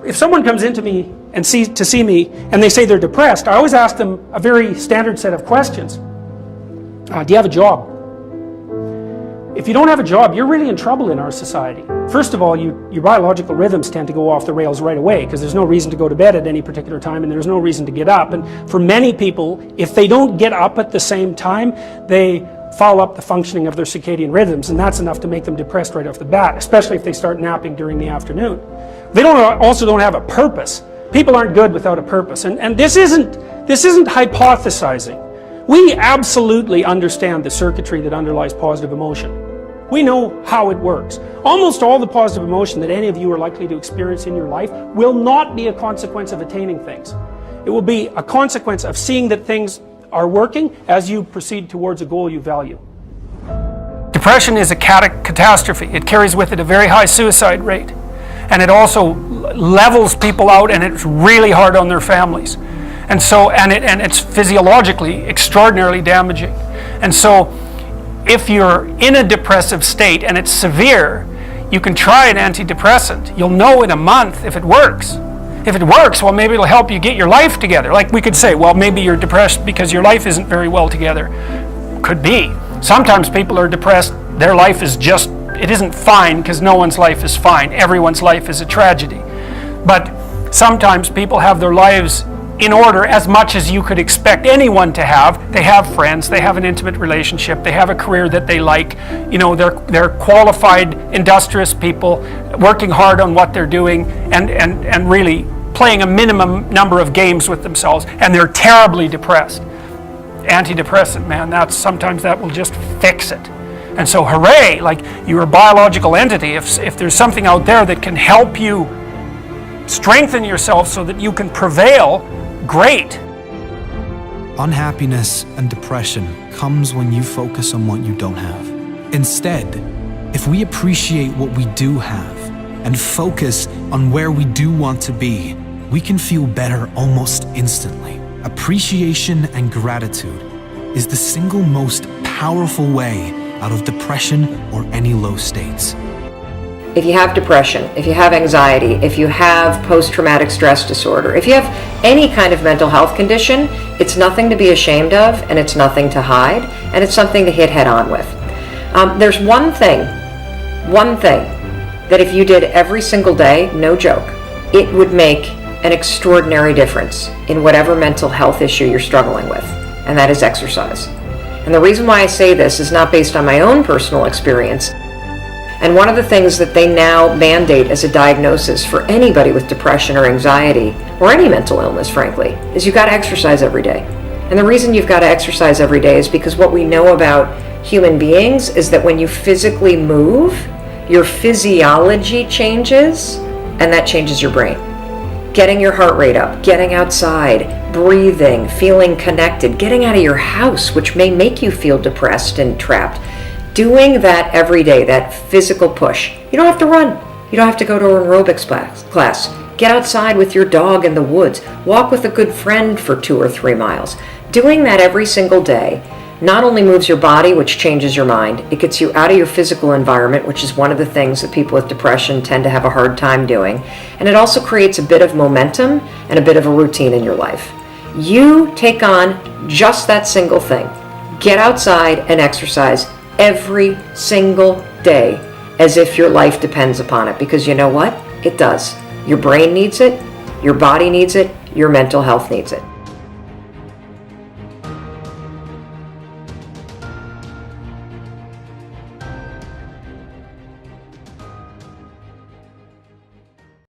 If someone comes into me and to see me and they say they're depressed, I always ask them a very standard set of questions. Do you have a job? If you don't have a job, you're really in trouble in our society. First of all, your biological rhythms tend to go off the rails right away because there's no reason to go to bed at any particular time and there's no reason to get up. And for many people, if they don't get up at the same time, they foul up the functioning of their circadian rhythms, and that's enough to make them depressed right off the bat, especially if they start napping during the afternoon. They also don't have a purpose. People aren't good without a purpose, and this isn't hypothesizing. We absolutely understand the circuitry that underlies positive emotion. We know how it works. Almost all the positive emotion that any of you are likely to experience in your life will not be a consequence of attaining things. It will be a consequence of seeing that things are working as you proceed towards a goal you value. Depression is a catastrophe. It carries with it a very high suicide rate. And it also levels people out, and it's really hard on their families. And it's physiologically extraordinarily damaging. And so if you're in a depressive state and it's severe, you can try an antidepressant. You'll know in a month if it works. If it works, well, maybe it'll help you get your life together. Like we could say, well, maybe you're depressed because your life isn't very well together. Could be. Sometimes people are depressed, their life is just, it isn't fine because no one's life is fine. Everyone's life is a tragedy. But sometimes people have their lives in order as much as you could expect anyone to have. They have friends, they have an intimate relationship, they have a career that they like, you know, they're qualified, industrious people, working hard on what they're doing and really playing a minimum number of games with themselves, and they're terribly depressed. Antidepressant, man, sometimes that will just fix it. And so hooray, like you're a biological entity. If there's something out there that can help you strengthen yourself so that you can prevail, great. Unhappiness and depression comes when you focus on what you don't have. Instead, if we appreciate what we do have and focus on where we do want to be, we can feel better almost instantly. Appreciation and gratitude is the single most powerful way out of depression or any low states. If you have depression, if you have anxiety, if you have post-traumatic stress disorder, if you have any kind of mental health condition, it's nothing to be ashamed of, and it's nothing to hide, and it's something to hit head on with. There's one thing that if you did every single day, no joke, it would make an extraordinary difference in whatever mental health issue you're struggling with, and that is exercise. And the reason why I say this is not based on my own personal experience. And one of the things that they now mandate as a diagnosis for anybody with depression or anxiety, or any mental illness, frankly, is you've got to exercise every day. And the reason you've got to exercise every day is because what we know about human beings is that when you physically move, your physiology changes, and that changes your brain. Getting your heart rate up, getting outside, breathing, feeling connected, getting out of your house, which may make you feel depressed and trapped. Doing that every day, that physical push. You don't have to run. You don't have to go to an aerobics class. Get outside with your dog in the woods. Walk with a good friend for 2 or 3 miles. Doing that every single day not only moves your body, which changes your mind, it gets you out of your physical environment, which is one of the things that people with depression tend to have a hard time doing. And it also creates a bit of momentum and a bit of a routine in your life. You take on just that single thing. Get outside and exercise every single day as if your life depends upon it, because you know what? It does. Your brain needs it, your body needs it, your mental health needs it.